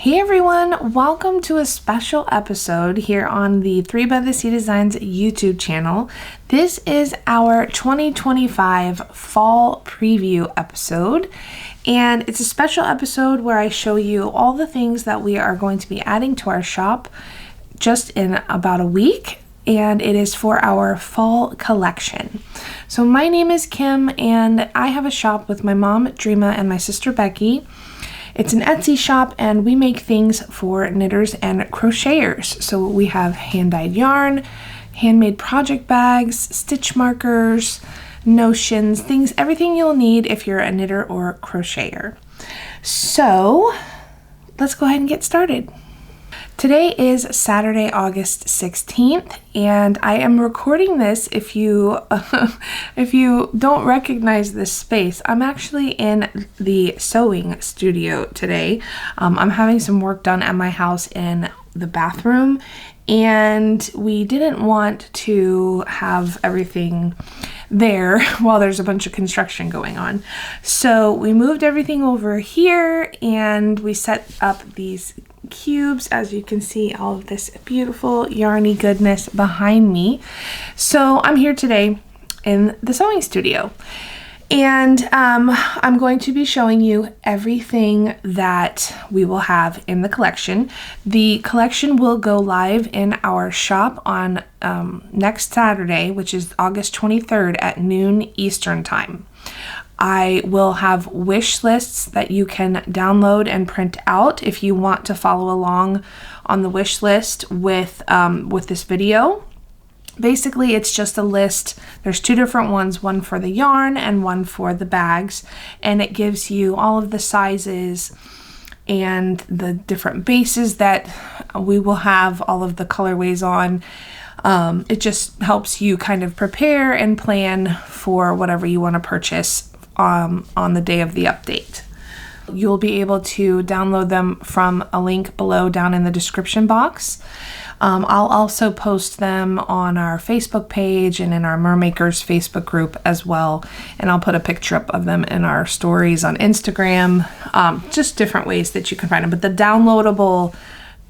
Hey everyone, welcome to a special episode here on the 3 by the Sea Designs YouTube channel. This is our 2025 fall preview episode, and it's a special episode where I show you all the things that we are going to be adding to our shop just in about a week, and it is for our fall collection. So my name is Kim, and I have a shop with my mom, Dreama, and my sister, Becky. It's an Etsy shop, and we make things for knitters and crocheters. So we have hand-dyed yarn, handmade project bags, stitch markers, notions, things, everything you'll need if you're a knitter or crocheter. So let's go ahead and get started. Today is Saturday, August 16th, and I am recording this. If you don't recognize this space, I'm actually in the sewing studio today. I'm having some work done at my house in the bathroom, and we didn't want to have everything there while there's a bunch of construction going on. So we moved everything over here, and we set up these cubes. As you can see, all of this beautiful yarny goodness behind me. So I'm here today in the sewing studio, and I'm going to be showing you everything that we will have in the collection. The collection will go live in our shop on next Saturday, which is August 23rd at noon Eastern time. I will have wish lists that you can download and print out if you want to follow along on the wish list with this video. Basically, it's just a list. There's two different ones, one for the yarn and one for the bags, and it gives you all of the sizes and the different bases that we will have all of the colorways on. It just helps you kind of prepare and plan for whatever you want to purchase on the day of the update. You'll be able to download them from a link below down in the description box. I'll also post them on our Facebook page and in our Mermakers Facebook group as well, and I'll put a picture up of them in our stories on Instagram, just different ways that you can find them. But the downloadable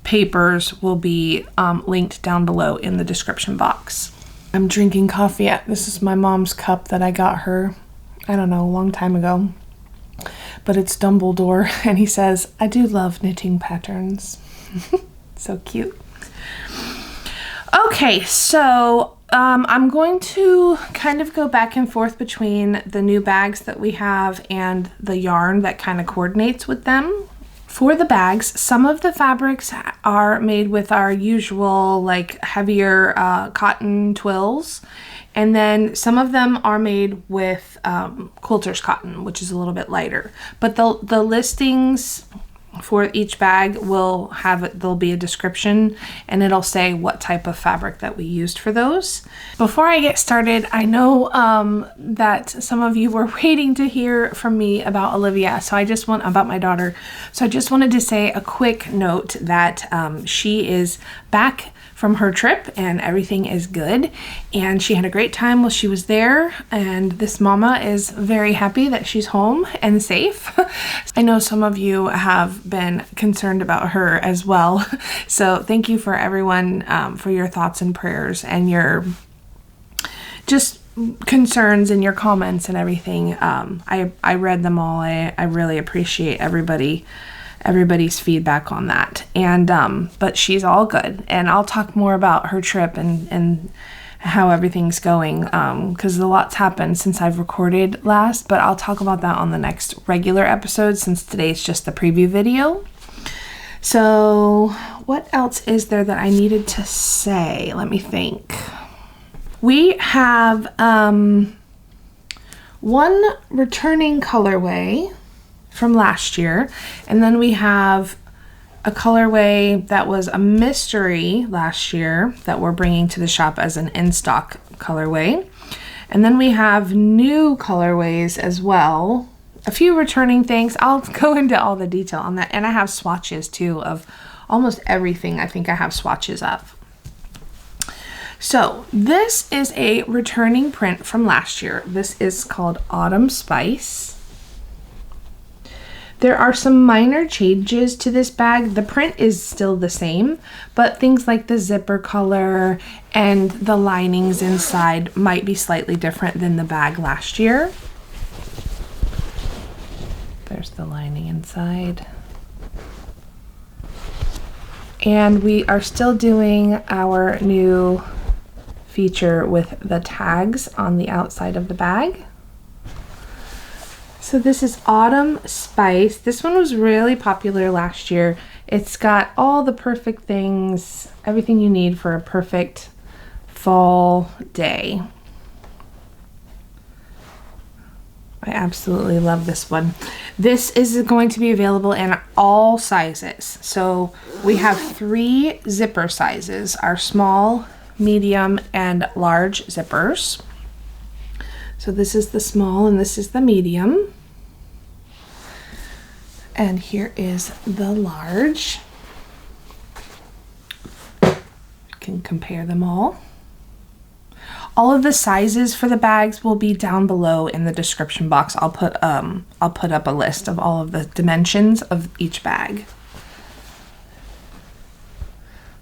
papers will be linked down below in the description box. I'm drinking coffee. This is my mom's cup that I got her, I don't know, a long time ago. But it's Dumbledore, and he says, "I do love knitting patterns." So cute. Okay, so I'm going to kind of go back and forth between the new bags that we have and the yarn that kind of coordinates with them. For the bags, some of the fabrics are made with our usual, like, heavier cotton twills, and then some of them are made with quilter's cotton, which is a little bit lighter. But the listings for each bag will have there'll be a description, and it'll say what type of fabric that we used for those. Before I get started, I know that some of you were waiting to hear from me about Olivia, about my daughter. So I just wanted to say a quick note that she is back from her trip and everything is good, and she had a great time while she was there, and this mama is very happy that she's home and safe. I know some of you have been concerned about her as well, so thank you for everyone for your thoughts and prayers and your just concerns and your comments and everything. I read them all. I really appreciate everybody's feedback on that, and but she's all good, and I'll talk more about her trip and how everything's going, because a lot's happened since I've recorded last, but I'll talk about that on the next regular episode since today's just the preview video. So what else is there that I needed to say? Let me think. We have one returning colorway from last year, and then we have a colorway that was a mystery last year that we're bringing to the shop as an in-stock colorway, and then we have new colorways as well, a few returning things. I'll go into all the detail on that, and I have swatches too of almost everything. I think I have swatches of. So this is a returning print from last year. This is called Autumn Spice. There are some minor changes to this bag. The print is still the same, but things like the zipper color and the linings inside might be slightly different than the bag last year. There's the lining inside. And we are still doing our new feature with the tags on the outside of the bag. So this is Autumn Spice. This one was really popular last year. It's got all the perfect things, everything you need for a perfect fall day. I absolutely love this one. This is going to be available in all sizes. So we have 3 zipper sizes, our small, medium, and large zippers. So this is the small and this is the medium. And here is the large. You can compare them all. All of the sizes for the bags will be down below in the description box. I'll put up a list of all of the dimensions of each bag.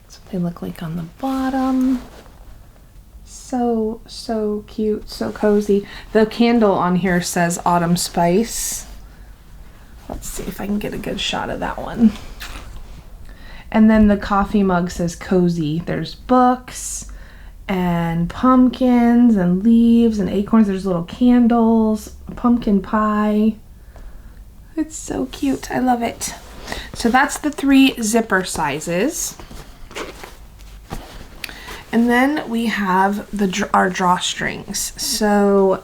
That's what they look like on the bottom. So cute, so cozy. The candle on here says Autumn Spice. Let's see if I can get a good shot of that one. And then the coffee mug says cozy. There's books and pumpkins and leaves and acorns. There's little candles, a pumpkin pie. It's so cute. I love it. So that's the 3 zipper sizes. And then we have our drawstrings. So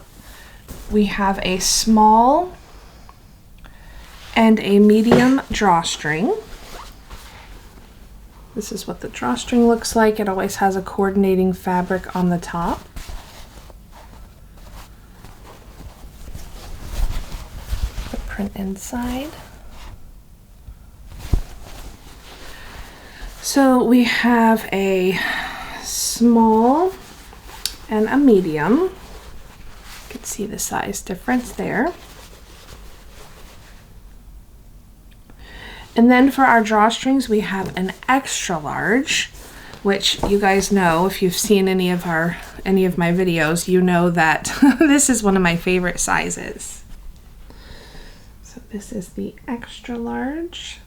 we have a small and a medium drawstring. This is what the drawstring looks like. It always has a coordinating fabric on the top. The print inside. So we have a small and a medium. You can see the size difference there. And then for our drawstrings, we have an extra large, which you guys know, if you've seen any of my videos, you know that this is one of my favorite sizes. So this is the extra large.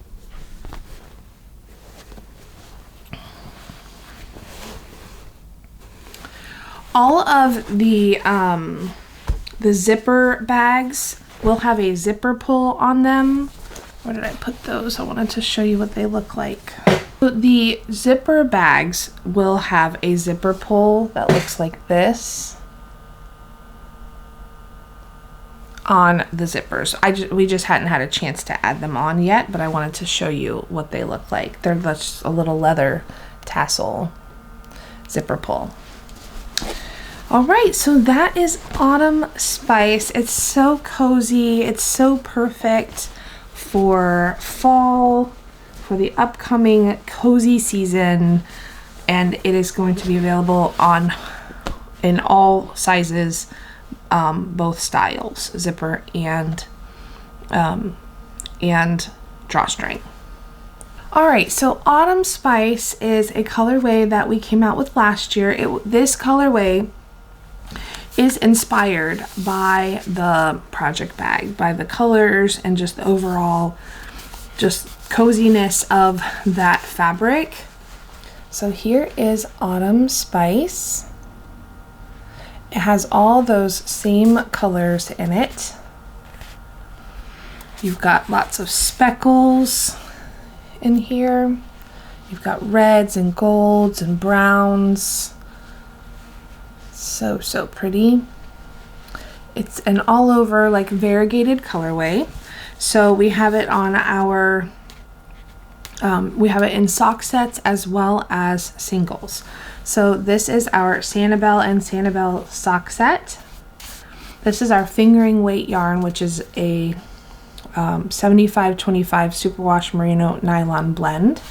All of the zipper bags will have a zipper pull on them. Where did I put those? I wanted to show you what they look like. So the zipper bags will have a zipper pull that looks like this on the zippers. We just hadn't had a chance to add them on yet, but I wanted to show you what they look like. They're just a little leather tassel zipper pull. All right, so that is Autumn Spice. It's so cozy. It's so perfect for fall, for the upcoming cozy season, and it is going to be available in all sizes, both styles, zipper and drawstring. All right, so Autumn Spice is a colorway that we came out with last year. This colorway is inspired by the project bag, by the colors and just the overall just coziness of that fabric. So here is Autumn Spice. It has all those same colors in it. You've got lots of speckles in here. You've got reds and golds and browns. So pretty. It's an all over like variegated colorway. So we have it on our we have it in sock sets as well as singles. So this is our SANIBEL and SANIBEL sock set. This is our fingering weight yarn, which is a 75-25 Superwash Merino Nylon blend.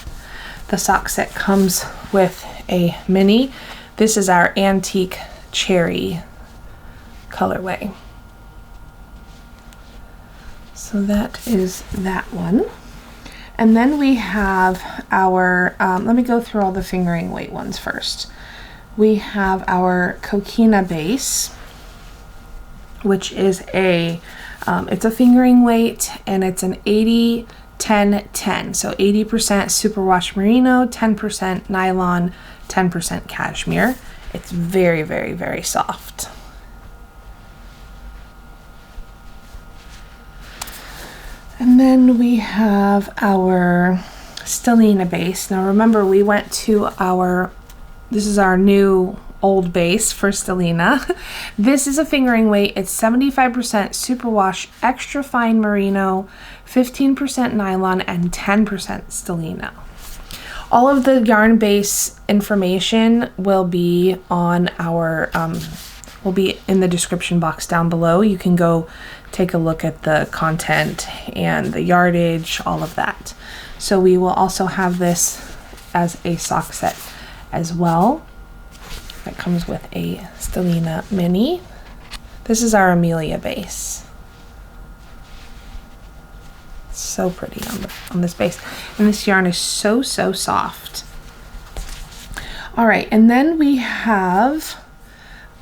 The sock set comes with a mini. This is our antique cherry colorway. So that is that one. And then we have our, let me go through all the fingering weight ones first. We have our COQUINA base, which is it's a fingering weight, and it's an 80-10-10. So 80% Superwash Merino, 10% Nylon, 10% Cashmere. It's very, very, very soft. And then we have our Stellina base. Now remember, we went to this is our new old base for Stellina. This is a fingering weight. It's 75% Superwash Extra Fine Merino, 15% Nylon, and 10% Stellina. All of the yarn base information will be on our, will be in the description box down below. You can go take a look at the content and the yardage, all of that. So we will also have this as a sock set as well. That comes with a Stellina mini. This is our AMELIA base. So pretty on this base. And this yarn is so, so soft. All right, and then we have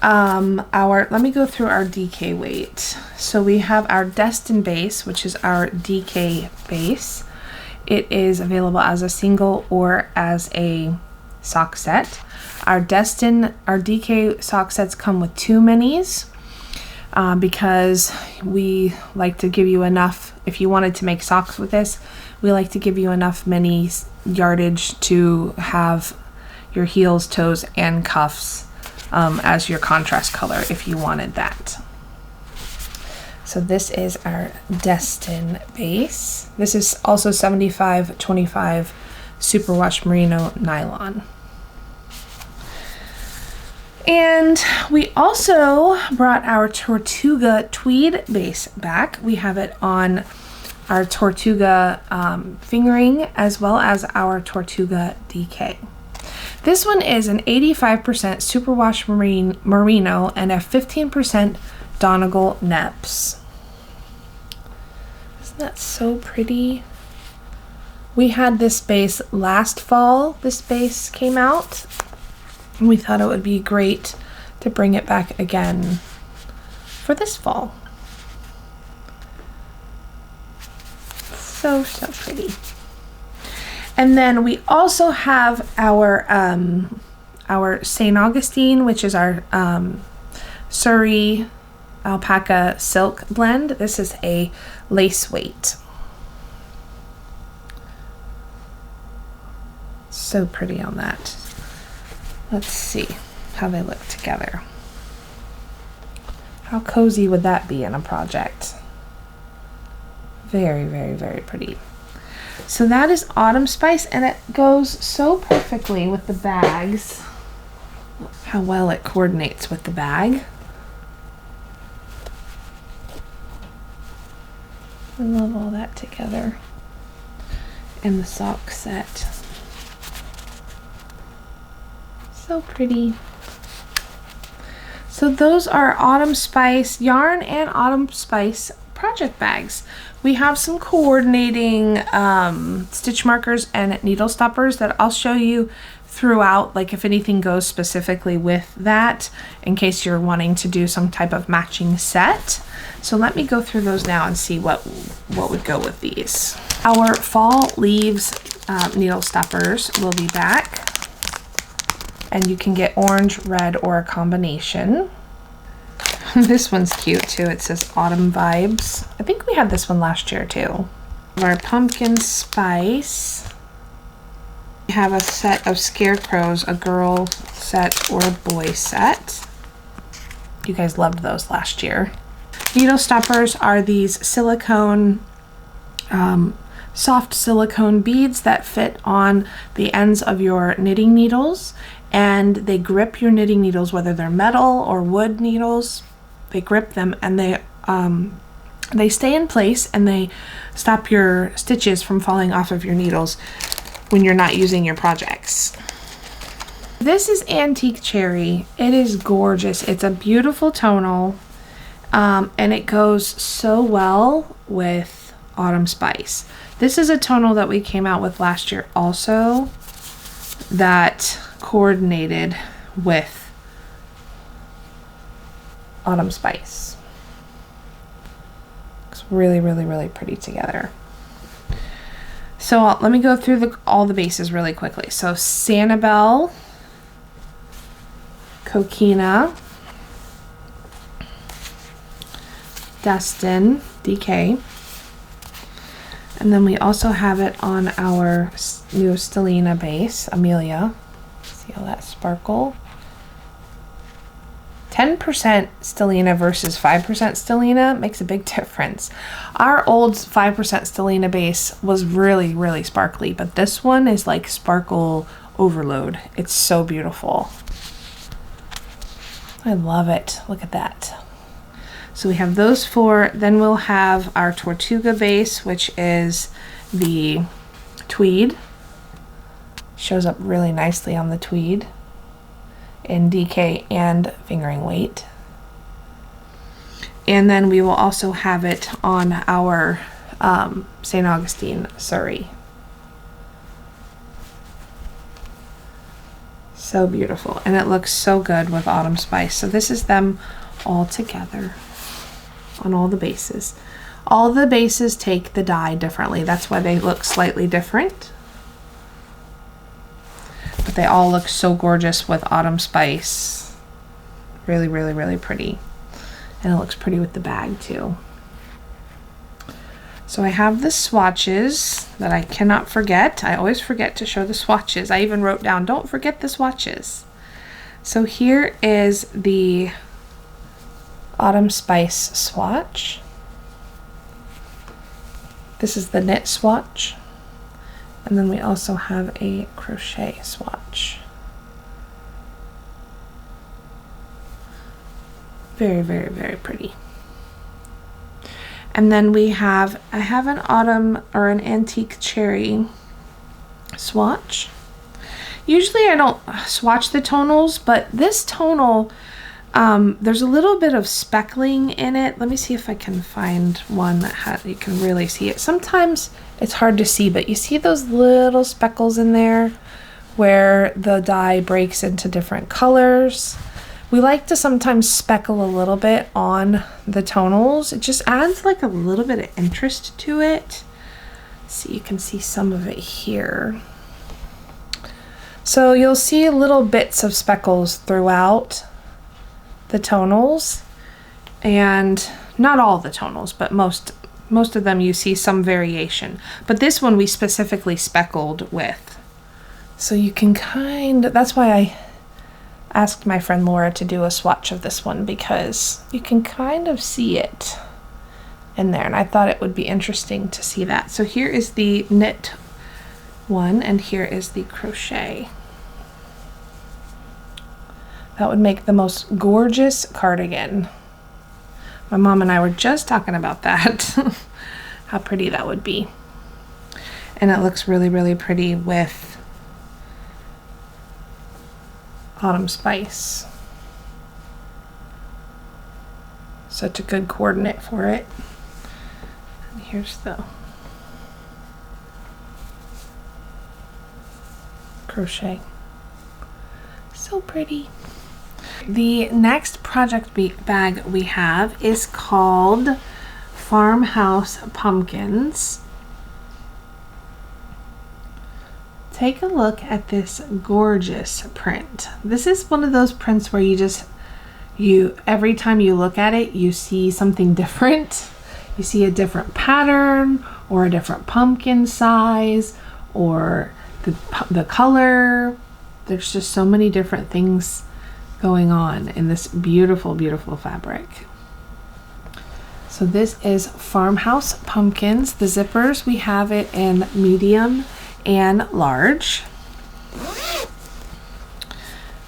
let me go through our DK weight. So we have our Destin base, which is our DK base. It is available as a single or as a sock set. Our DK sock sets come with 2 minis because we like to give you enough, if you wanted to make socks with this, we like to give you enough mini yardage to have your heels, toes, and cuffs as your contrast color if you wanted that. So this is our Destin base. This is also 75-25 Superwash Merino Nylon. And we also brought our Tortuga tweed base back. We have it on our Tortuga fingering as well as our Tortuga DK. This one is an 85% Superwash Merino and a 15% Donagal Neps. Isn't that so pretty? We had this base last fall. This base came out, and we thought it would be great to bring it back again for this fall. So, so pretty. And then we also have our St. Augustine, which is our Surrey alpaca silk blend. This is a lace weight. So pretty on that. Let's see how they look together. How cozy would that be in a project? Very, very, very pretty. So that is Autumn Spice, and it goes so perfectly with the bags. How well it coordinates with the bag. I love all that together. And the sock set. So pretty. So those are Autumn Spice yarn and Autumn Spice project bags. We have some coordinating stitch markers and needle stoppers that I'll show you throughout, like if anything goes specifically with that, in case you're wanting to do some type of matching set. So let me go through those now and see what would go with these. Our fall leaves needle stoppers will be back, and you can get orange, red, or a combination. This one's cute too. It says Autumn Vibes. I think we had this one last year too. Our pumpkin spice. We have a set of scarecrows, a girl set or a boy set. You guys loved those last year. Needle stoppers are these silicone, soft silicone beads that fit on the ends of your knitting needles, and they grip your knitting needles, whether they're metal or wood needles. They grip them, and they stay in place, and they stop your stitches from falling off of your needles when you're not using your projects. This is Antique Cherry. It is gorgeous. It's a beautiful tonal. And it goes so well with Autumn Spice. This is a tonal that we came out with last year also that coordinated with Autumn Spice. It's really, really, really pretty together. So let me go through all the bases really quickly. So SANIBEL, COQUINA, Destin, DK. And then we also have it on our new Stellina base, AMELIA. See all that sparkle? 10% Stellina versus 5% Stellina makes a big difference. Our old 5% Stellina base was really, really sparkly, but this one is like sparkle overload. It's so beautiful. I love it. Look at that. So we have those four. Then we'll have our Tortuga base, which is the tweed. Shows up really nicely on the tweed in DK and fingering weight. And then we will also have it on our St. Augustine Surrey. So beautiful, and it looks so good with Autumn Spice. So this is them all together on all the bases. All the bases take the dye differently. That's why they look slightly different. But they all look so gorgeous with Autumn Spice. Really, really, really pretty. And it looks pretty with the bag too. So I have the swatches that I cannot forget. I always forget to show the swatches. I even wrote down, don't forget the swatches. So here is the Autumn Spice swatch. This is the knit swatch. And then we also have a crochet swatch. Very, very, very pretty. And then I have an autumn or an antique cherry swatch. Usually I don't swatch the tonals, but this tonal, there's a little bit of speckling in it. Let me see if I can find one that you can really see it. Sometimes it's hard to see, but you see those little speckles in there where the dye breaks into different colors. We like to sometimes speckle a little bit on the tonals. It just adds like a little bit of interest to it. So you can see some of it here. So you'll see little bits of speckles throughout the tonals, and not all the tonals, but most of them you see some variation. But this one we specifically speckled with. So you can that's why I asked my friend Laura to do a swatch of this one, because you can kind of see it in there, and I thought it would be interesting to see that. So here is the knit one, and here is the crochet. That would make the most gorgeous cardigan. My mom and I were just talking about that. How pretty that would be. And it looks really, really pretty with Autumn Spice. Such a good coordinate for it. And here's the crochet. So pretty. The next project bag we have is called Farmhouse Pumpkins. Take a look at this gorgeous print. This is one of those prints where every time you look at it, you see something different. You see a different pattern, or a different pumpkin size, or the color. There's just so many different things going on in this beautiful, beautiful fabric. So this is Farmhouse Pumpkins. The zippers, we have it in medium and large.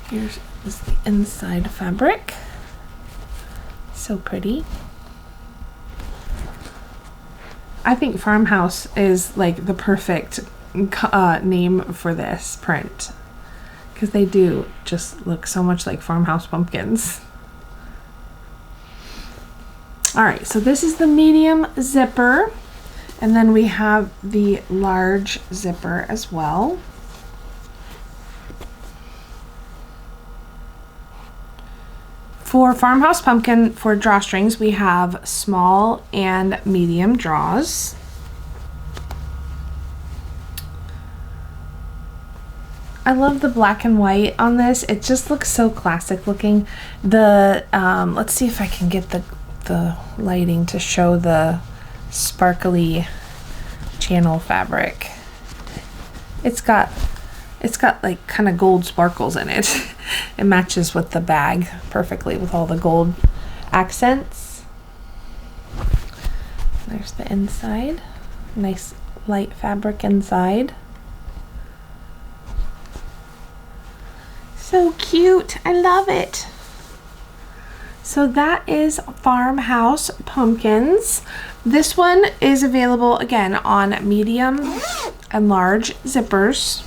Here's the inside fabric. So pretty. I think Farmhouse is like the perfect name for this print, because they do just look so much like Farmhouse Pumpkins. All right, so this is the medium zipper, and then we have the large zipper as well. For Farmhouse Pumpkin, for drawstrings, we have small and medium draws. I love the black and white on this. It just looks so classic looking. The let's see if I can get the lighting to show the sparkly channel fabric. It's got like kind of gold sparkles in it. It matches with the bag perfectly with all the gold accents. There's the inside. Nice light fabric inside. So cute. I love it. So that is Farmhouse Pumpkins. This one is available again on medium and large zippers.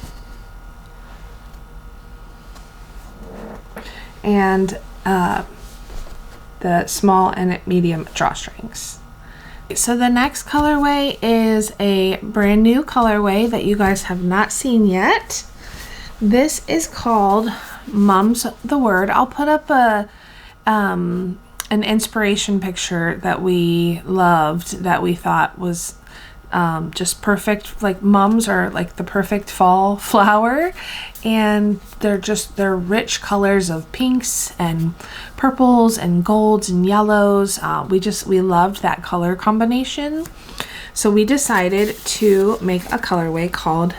And the small and medium drawstrings. So the next colorway is a brand new colorway that you guys have not seen yet. This is called Mum's the Word. I'll put up an inspiration picture that we loved, that we thought was just perfect. Like mums are like the perfect fall flower, and they're rich colors of pinks and purples and golds and yellows. We loved that color combination, so we decided to make a colorway called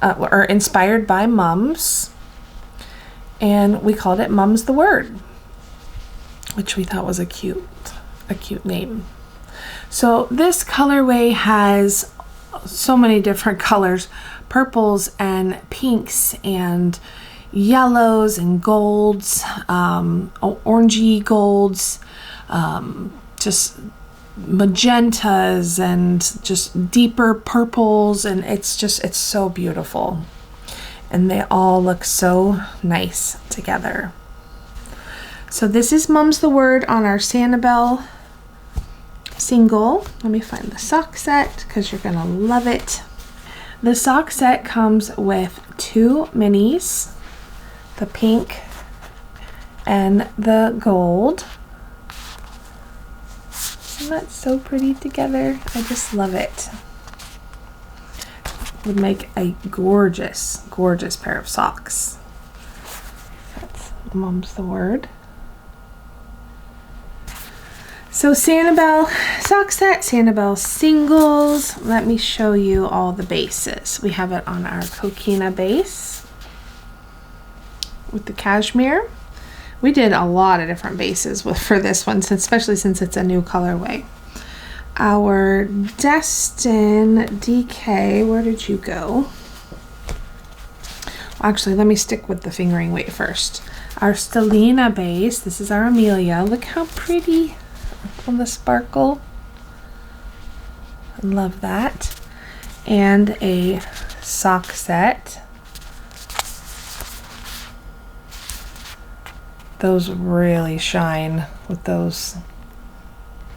or inspired by mums, and we called it Mum's the Word, which we thought was a cute name. So this colorway has so many different colors, purples and pinks and yellows and golds, orangey golds, just magentas and just deeper purples, and it's so beautiful, and they all look so nice together. So this is Mum's the Word on our SANIBEL single. Let me find the sock set because you're gonna love it. The sock set comes with two minis, the pink and the gold. Isn't that so pretty together? I just love it. Would make a gorgeous pair of socks. That's Mum's the Word. So SANIBEL sock set, SANIBEL singles. Let me show you all the bases. We have it on our COQUINA base with the cashmere. We did a lot of different bases for this one, especially since it's a new colorway. Our Destin DK, where did you go? Actually, let me stick with the fingering weight first. Our Stellina base, this is our AMELIA. Look how pretty on the sparkle. I love that. And a sock set. Those really shine with those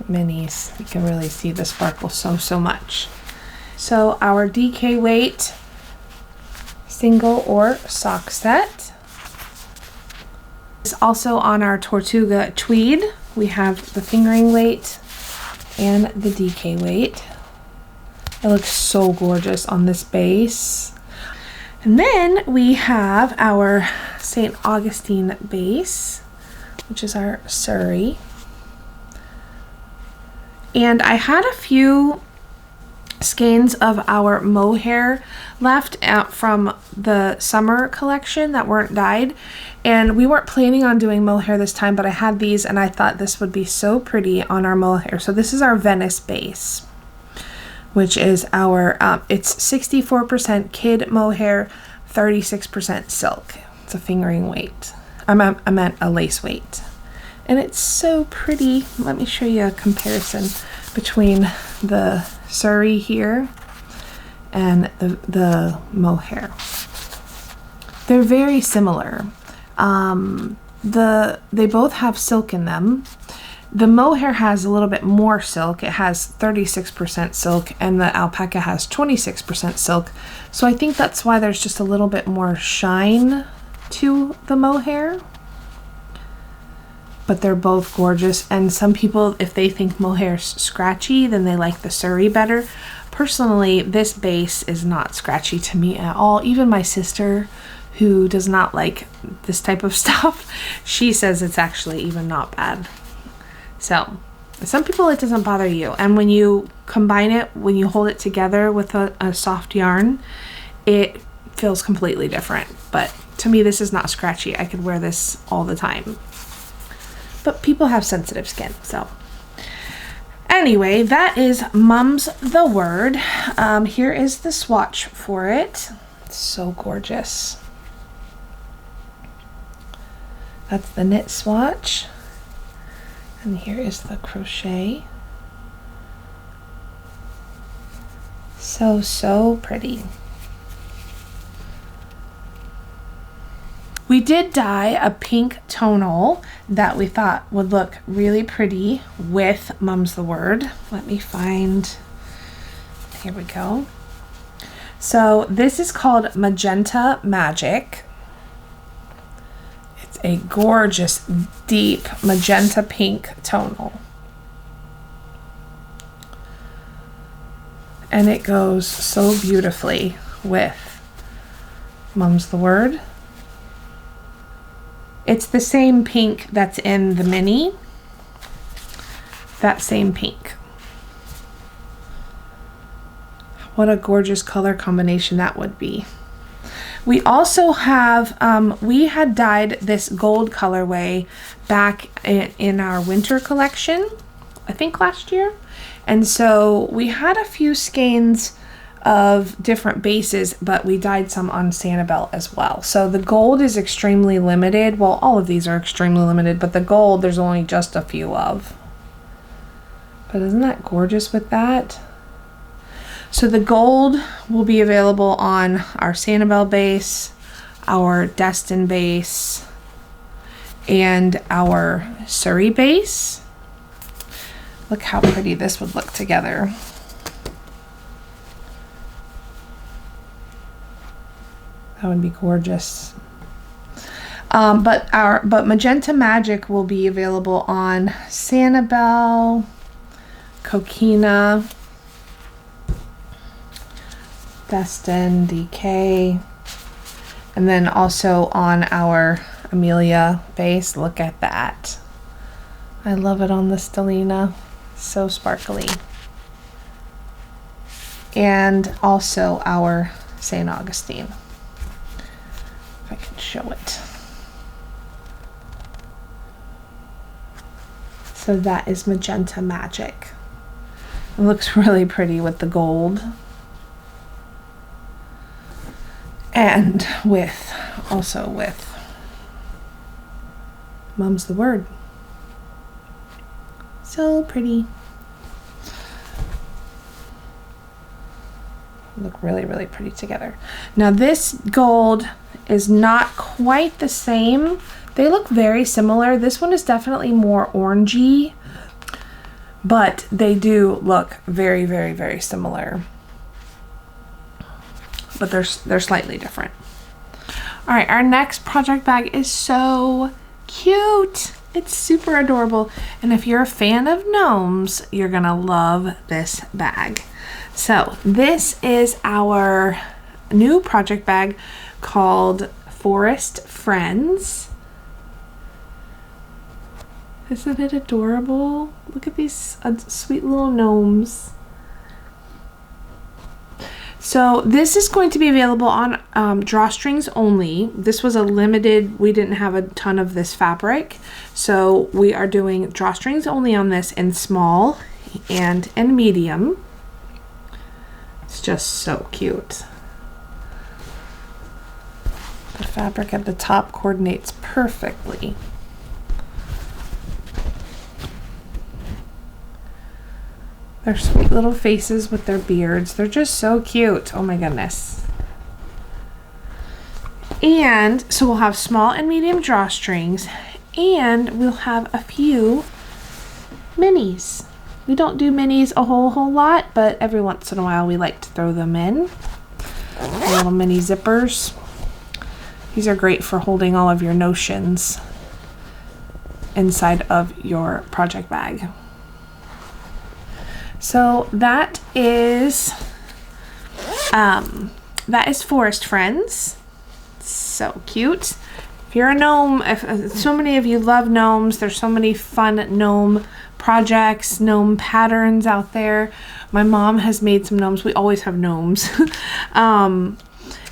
minis. You can really see the sparkle so much. So our DK weight single or sock set is also on our Tortuga tweed. We have the fingering weight and the DK weight. It looks so gorgeous on this base. And then we have our St. Augustine base, which is our Surrey. And I had a few skeins of our mohair left out from the summer collection that weren't dyed, and we weren't planning on doing mohair this time, but I had these and I thought this would be so pretty on our mohair. So this is our Venice base, which is our it's 64% kid mohair, 36% silk. It's a fingering weight. I meant a lace weight, and it's so pretty. Let me show you a comparison between the Surrey here and the mohair. They're very similar. They both have silk in them, The mohair has a little bit more silk. It has 36% silk and the alpaca has 26% silk. So I think that's why there's just a little bit more shine to the mohair. But they're both gorgeous. And some people, if they think mohair's scratchy, then they like the Surrey better. Personally, this base is not scratchy to me at all. Even my sister, who does not like this type of stuff, she says it's actually even not bad. So some people, it doesn't bother you. And when you combine it, when you hold it together with a soft yarn, it feels completely different. But to me, this is not scratchy. I could wear this all the time. But people have sensitive skin, so. Anyway, that is Mum's the Word. Here is the swatch for it. It's so gorgeous. That's the knit swatch. And here is the crochet. So, so pretty. We did dye a pink tonal that we thought would look really pretty with Mum's the Word. Let me find, here we go. So this is called Magenta Magic. It's a gorgeous, deep magenta pink tonal. And it goes so beautifully with Mum's the Word. It's the same pink that's in the mini. That same pink. What a gorgeous color combination that would be. We also have, we had dyed this gold colorway back in our winter collection, I think last year. And so we had a few skeins of different bases, but we dyed some on SANIBEL as well. So the gold is extremely limited. Well, all of these are extremely limited, but the gold there's only just a few of. But isn't that gorgeous with that? So the gold will be available on our SANIBEL base, our Destin base, and our Surrey base. Look how pretty this would look together. That would be gorgeous. But Magenta Magic will be available on SANIBEL, COQUINA, Destin, DK, and then also on our AMELIA base. Look at that. I love it on the Stellina. So sparkly. And also our St. Augustine. If I can show it. So that is Magenta Magic. It looks really pretty with the gold. And also with Mum's the Word. So pretty. Look really, really pretty together. Now this gold is not quite the same. They look very similar. This one is definitely more orangey, but they do look very, very, very similar. But they're slightly different. All right, our next project bag is so cute. It's super adorable. And if you're a fan of gnomes, you're gonna love this bag. So this is our new project bag called Forest Friends. Isn't it adorable? Look at these sweet little gnomes. So this is going to be available on drawstrings only. This was a limited, we didn't have a ton of this fabric. So we are doing drawstrings only on this in small and in medium. It's just so cute. The fabric at the top coordinates perfectly. Their sweet little faces with their beards. They're just so cute. Oh my goodness. And so we'll have small and medium drawstrings, and we'll have a few minis. We don't do minis a whole lot, but every once in a while we like to throw them in. Little mini zippers. These are great for holding all of your notions inside of your project bag. So that is Forest Friends. So cute. If you're a gnome, so many of you love gnomes, there's so many fun gnome projects, gnome patterns out there. My mom has made some gnomes. We always have gnomes.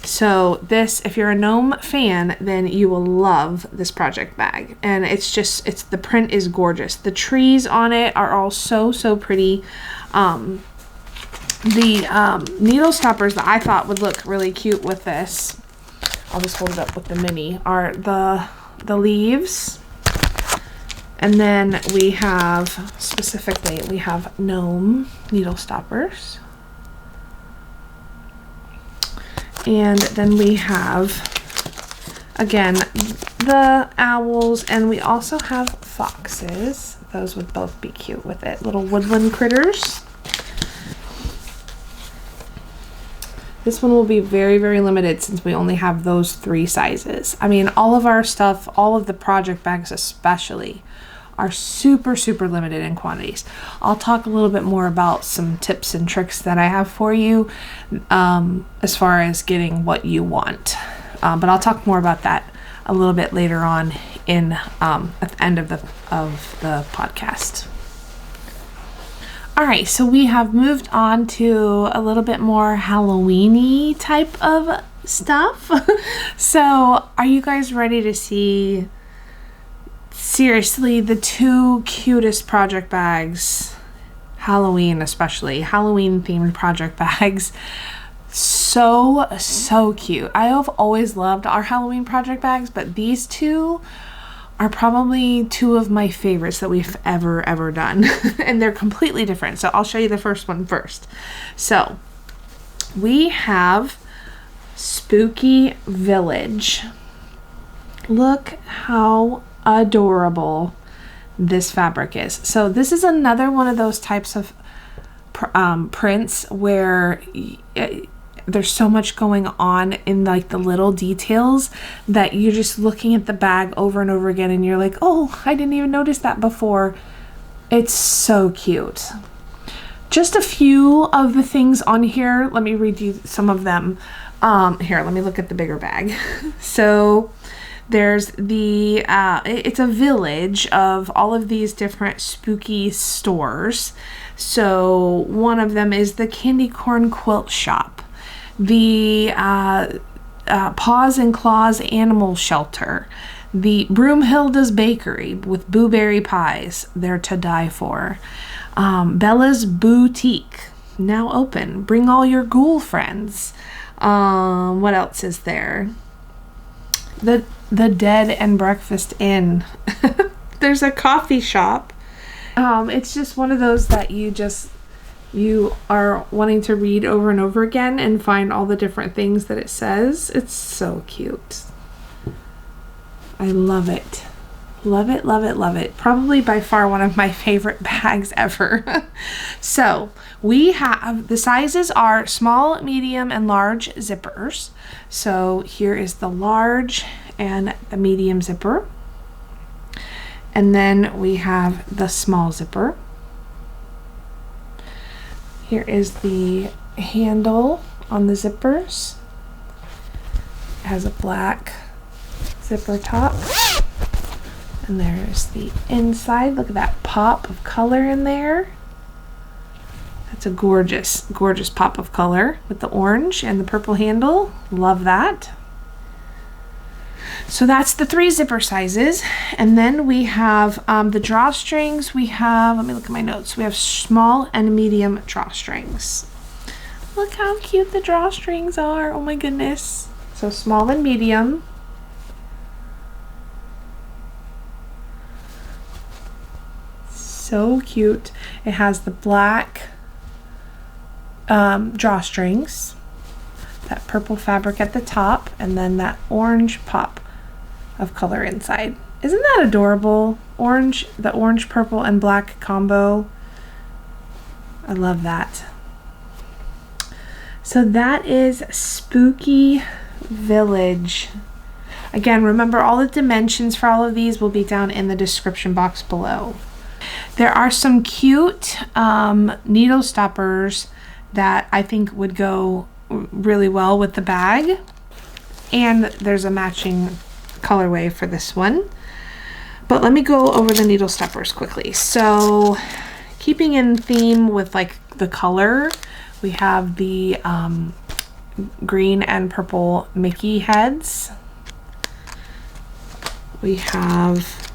So this, if you're a gnome fan, then you will love this project bag. And the print is gorgeous. The trees on it are all so pretty. The needle stoppers that I thought would look really cute with this, I'll just hold it up with the mini, are the leaves. And then we have, specifically, we have gnome needle stoppers. And then we have, again, the owls, and we also have foxes. Those would both be cute with it. Little woodland critters. This one will be very limited since we only have those 3 sizes. I mean, all of our stuff, all of the project bags especially, are super limited in quantities. I'll talk a little bit more about some tips and tricks that I have for you as far as getting what you want. But I'll talk more about that a little bit later on at the end of the podcast. All right, so we have moved on to a little bit more Halloween-y type of stuff. So are you guys ready to see, seriously, the 2 cutest project bags, Halloween especially, Halloween themed project bags? So cute. I have always loved our Halloween project bags, but these 2 are probably 2 of my favorites that we've ever done. And they're completely different. So I'll show you the first one first. So we have Spooky Village. Look how adorable this fabric is. So this is another one of those types of prints where there's so much going on in like the little details that you're just looking at the bag over and over again and you're like, oh, I didn't even notice that before. It's so cute. Just a few of the things on here. Let me read you some of them. Here, let me look at the bigger bag. So there's it's a village of all of these different spooky stores. So one of them is the Candy Corn Quilt Shop, the Paws and Claws Animal Shelter, the Broomhilda's Bakery with blueberry pies, they're to die for, Bella's Boutique, now open, bring all your ghoul friends. What else is there? The Dead and Breakfast Inn. There's a coffee shop. It's just one of those that you are wanting to read over and over again and find all the different things that it says. It's so cute. I love it. Love it. Probably by far one of my favorite bags ever. So we have, the sizes are small, medium, and large zippers. So here is the large and the medium zipper. And then we have the small zipper. Here is the handle on the zippers. It has a black zipper top. And there's the inside. Look at that pop of color in there. That's a gorgeous pop of color with the orange and the purple handle. Love that. So that's the 3 zipper sizes. And then we have the drawstrings. We have, let me look at my notes. We have small and medium drawstrings. Look how cute the drawstrings are. Oh my goodness. So small and medium. So cute. It has the black drawstrings, that purple fabric at the top, and then that orange pop of color inside. Isn't that adorable? orange, the orange, purple, and black combo. I love that. So that is Spooky Village. Again, remember all the dimensions for all of these will be down in the description box below. There are some cute needle stoppers that I think would go really well with the bag. And there's a matching colorway for this one. But let me go over the needle stoppers quickly. So keeping in theme with like the color, we have the green and purple Mickey heads. We have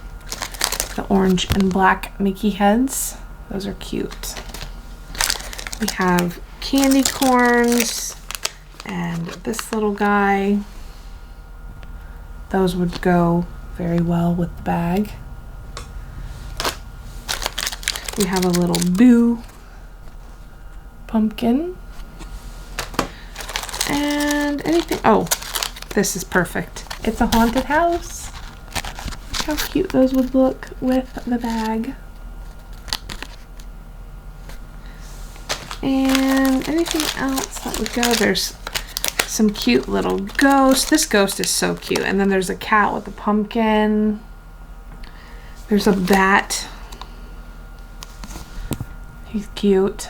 the orange and black Mickey heads. Those are cute. We have candy corns and this little guy. Those would go very well with the bag. We have a little Boo pumpkin. And anything, oh, this is perfect. It's a haunted house. Look how cute those would look with the bag. And anything else that would go, there's some cute little ghosts. This ghost is so cute. And then there's a cat with a pumpkin. There's a bat. He's cute.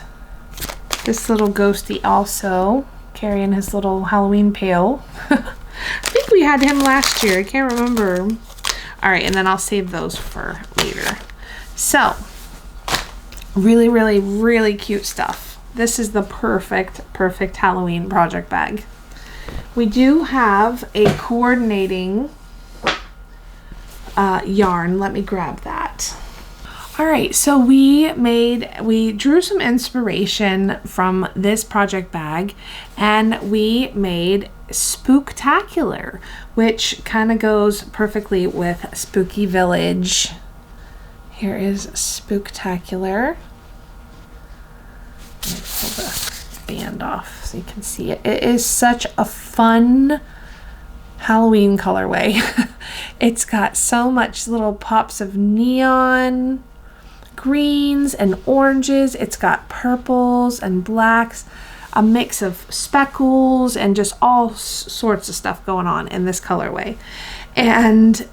This little ghosty also carrying his little Halloween pail. I think we had him last year. I can't remember. All right, and then I'll save those for later. So, really, really, really cute stuff. This is the perfect Halloween project bag. We do have a coordinating yarn. Let me grab that. All right, so we drew some inspiration from this project bag and we made Spooktacular, which kind of goes perfectly with Spooky Village. Here is Spooktacular. Let me pull the band off so you can see it. It is such a fun Halloween colorway. It's got so much little pops of neon, greens and oranges. It's got purples and blacks, a mix of speckles, and just all sorts of stuff going on in this colorway. And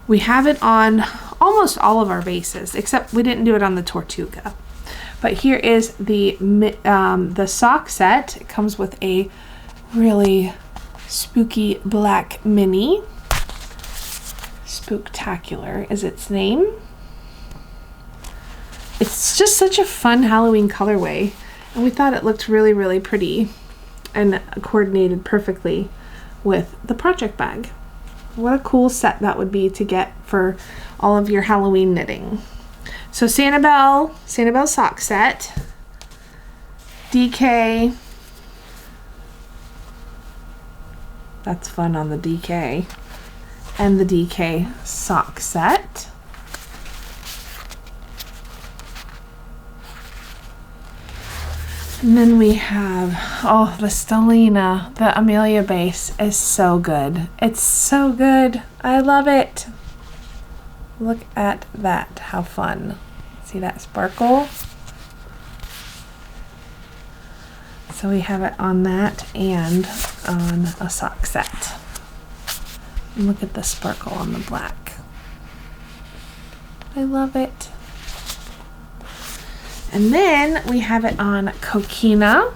we have it on almost all of our bases, except we didn't do it on the Tortuga. But here is the sock set. It comes with a really spooky black mini. Spooktacular is its name. It's just such a fun Halloween colorway, and we thought it looked really, really pretty and coordinated perfectly with the project bag. What a cool set that would be to get for all of your Halloween knitting. So SANIBEL sock set, DK. That's fun on the DK. And the DK sock set. And then we have, oh, the Stellina, the AMELIA base is so good. It's so good. I love it. Look at that, how fun. See that sparkle? So we have it on that and on a sock set. And look at the sparkle on the black. I love it. And then we have it on COQUINA.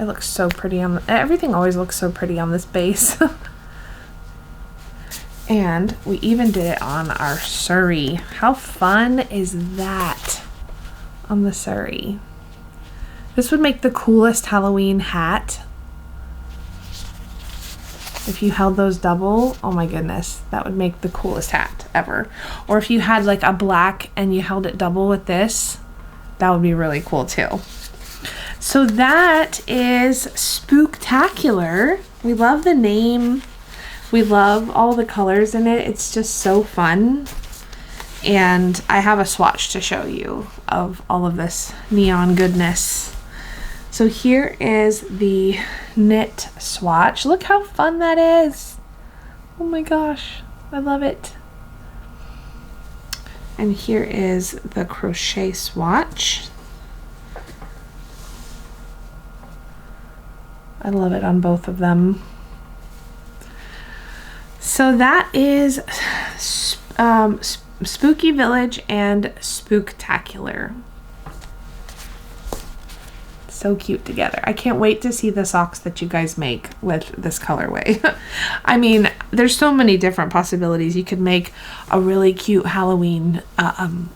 It looks so pretty on everything always looks so pretty on this base. And we even did it on our Surrey. How fun is that on the Surrey? This would make the coolest Halloween hat. If you held those double, oh my goodness, that would make the coolest hat ever. Or if you had like a black and you held it double with this, that would be really cool too. So that is Spooktacular. We love the name. We love all the colors in it. It's just so fun. And I have a swatch to show you of all of this neon goodness. So here is the knit swatch. Look how fun that is. Oh my gosh, I love it. And here is the crochet swatch. I love it on both of them. So that is Spooky Village and Spooktacular. So cute together. I can't wait to see the socks that you guys make with this colorway. I mean, there's so many different possibilities. You could make a really cute Halloween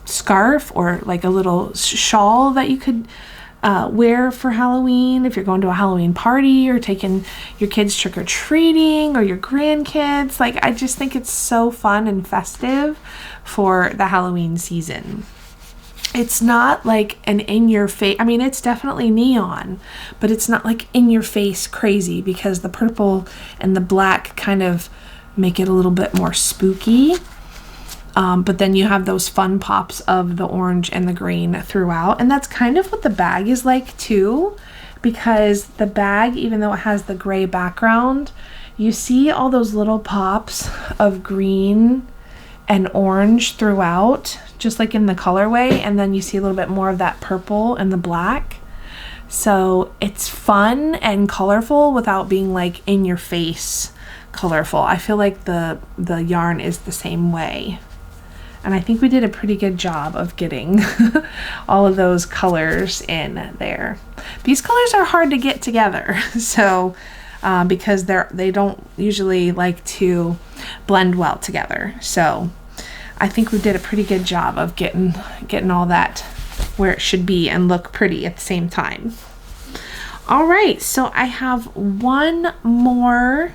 scarf, or like a little shawl that you could wear for Halloween if you're going to a Halloween party or taking your kids trick-or-treating or your grandkids. Like, I just think it's so fun and festive for the Halloween season. It's not like an in-your-face, I mean, it's definitely neon, but it's not like in-your-face crazy, because the purple and the black kind of make it a little bit more spooky. But then you have those fun pops of the orange and the green throughout. And that's kind of what the bag is like too, because the bag, even though it has the gray background, you see all those little pops of green and orange throughout, just like in the colorway, and then you see a little bit more of that purple and the black. So it's fun and colorful without being like in your face colorful. I feel like the yarn is the same way, and I think we did a pretty good job of getting all of those colors in there. These colors are hard to get together, so because they don't usually like to blend well together. So I think we did a pretty good job of getting all that where it should be and look pretty at the same time. All right, so I have one more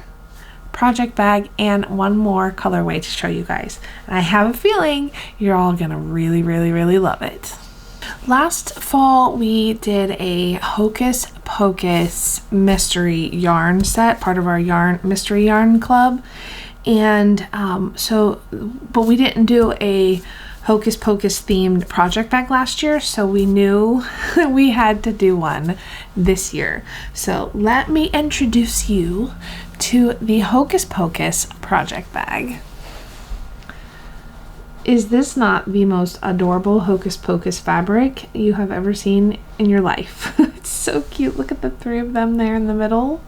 project bag and one more colorway to show you guys. And I have a feeling you're all gonna really, really, really love it. Last fall, we did a Hocus Pocus mystery yarn set, part of our mystery yarn club. And but we didn't do a Hocus Pocus themed project bag last year, so we knew we had to do one this year. So let me introduce you to the Hocus Pocus project bag. Is this not the most adorable Hocus Pocus fabric you have ever seen in your life? It's so cute. Look at the three of them there in the middle.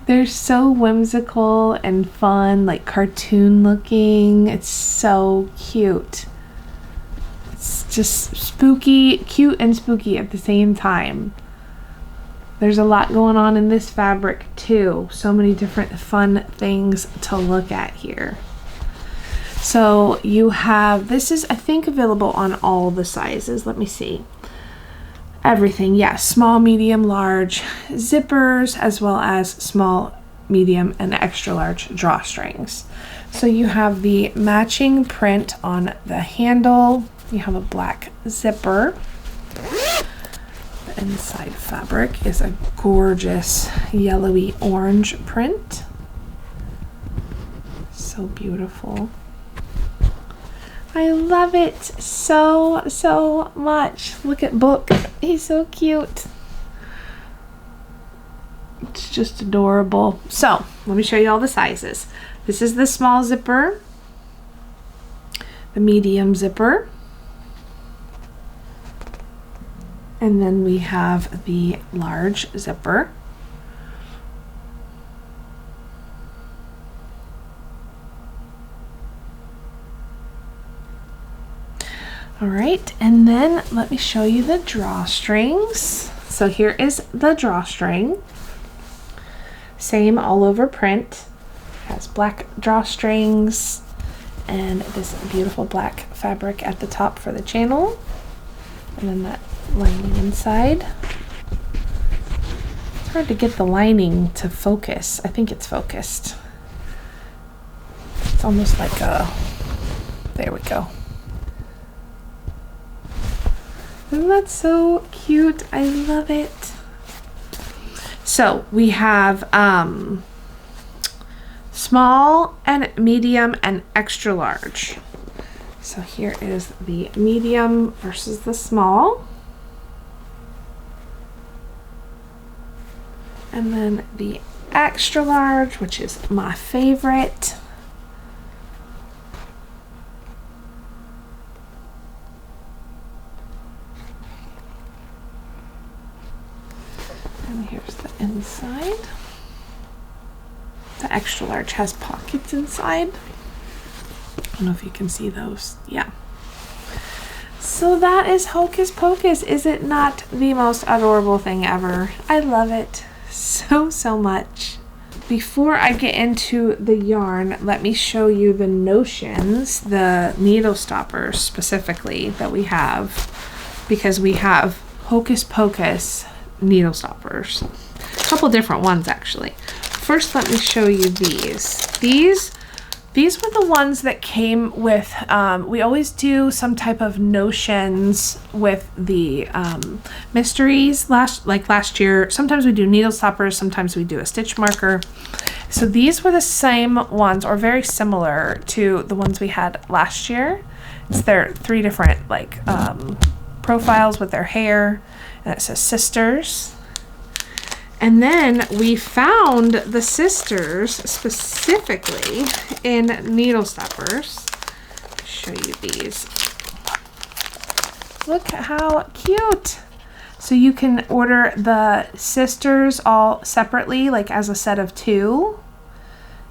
They're so whimsical and fun, like cartoon looking. It's so cute. It's just spooky, cute and spooky at the same time. There's a lot going on in this fabric too. So many different fun things to look at here. So you have, this is I think available on all the sizes. Let me see. Everything, yes, small, medium, large zippers, as well as small, medium, and extra large drawstrings. So you have the matching print on the handle. You have a black zipper. The inside fabric is a gorgeous yellowy orange print. So beautiful. I love it so much. Look at Book. He's so cute. It's just adorable. So let me show you all the sizes. This is the small zipper, the medium zipper, and then we have the large zipper. All right, and then let me show you the drawstrings. So here is the drawstring. Same all over print. Has black drawstrings and this beautiful black fabric at the top for the channel. And then that lining inside. It's hard to get the lining to focus. I think it's focused. It's almost like a, there we go. Isn't that so cute? I love it. So we have small and medium and extra large. So here is the medium versus the small. And then the extra large, which is my favorite. And here's the inside. The extra large has pockets inside. I don't know if you can see those. Yeah. So that is Hocus Pocus. Is it not the most adorable thing ever? I love it so, so much. Before I get into the yarn, let me show you the notions, the needle stoppers specifically that we have, because we have Hocus Pocus needle stoppers. A couple different ones actually. First, let me show you these. These were the ones that came with, we always do some type of notions with the mysteries last year. Sometimes we do needle stoppers, sometimes we do a stitch marker. So these were the same ones, or very similar to the ones we had last year. It's their 3 different profiles with their hair, and it says sisters. And then we found the sisters specifically in needle stoppers. I'll show you these. Look how cute. So you can order the sisters all separately, like as a set of 2.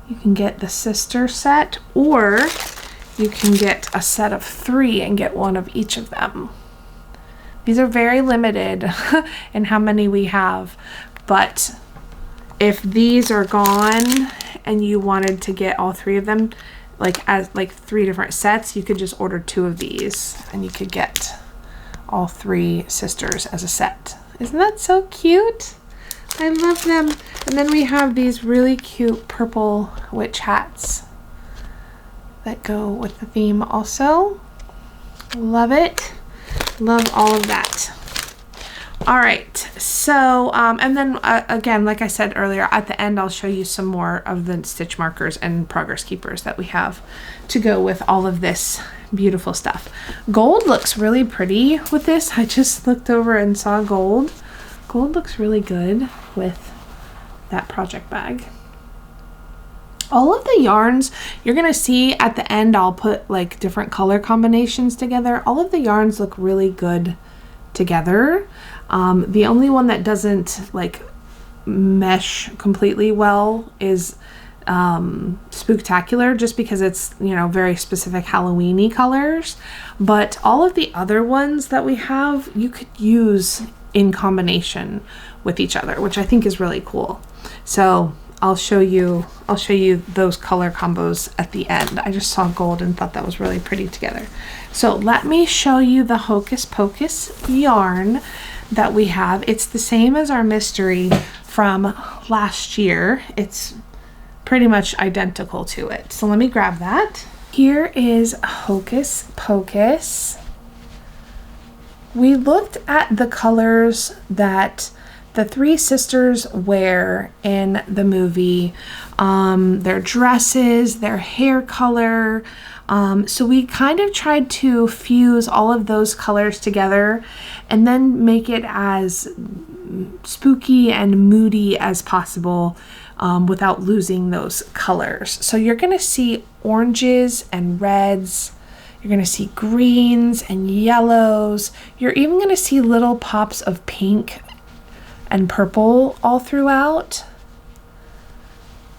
You can get the sister set, or you can get a set of 3 and get one of each of them. These are very limited in how many we have. But if these are gone and you wanted to get all 3 of them, as 3 different sets, you could just order 2 of these and you could get all 3 sisters as a set. Isn't that so cute? I love them. And then we have these really cute purple witch hats that go with the theme also. Love it. Love all of that. All right, so, and then again, like I said earlier, at the end, I'll show you some more of the stitch markers and progress keepers that we have to go with all of this beautiful stuff. Gold looks really pretty with this. I just looked over and saw gold. Gold looks really good with that project bag. All of the yarns, you're gonna see at the end, I'll put like different color combinations together. All of the yarns look really good together. The only one that doesn't like mesh completely well is Spooktacular, just because it's, you know, very specific Halloween-y colors. But all of the other ones that we have, you could use in combination with each other, which I think is really cool. So I'll show you those color combos at the end. I just saw gold and thought that was really pretty together. So let me show you the Hocus Pocus yarn that we have. It's the same as our mystery from last year. It's pretty much identical to it. So let me grab that. Here is Hocus Pocus. We looked at the colors that the 3 sisters wear in the movie, their dresses, their hair color. So we kind of tried to fuse all of those colors together and then make it as spooky and moody as possible without losing those colors. So you're gonna see oranges and reds. You're gonna see greens and yellows. You're even gonna see little pops of pink and purple all throughout.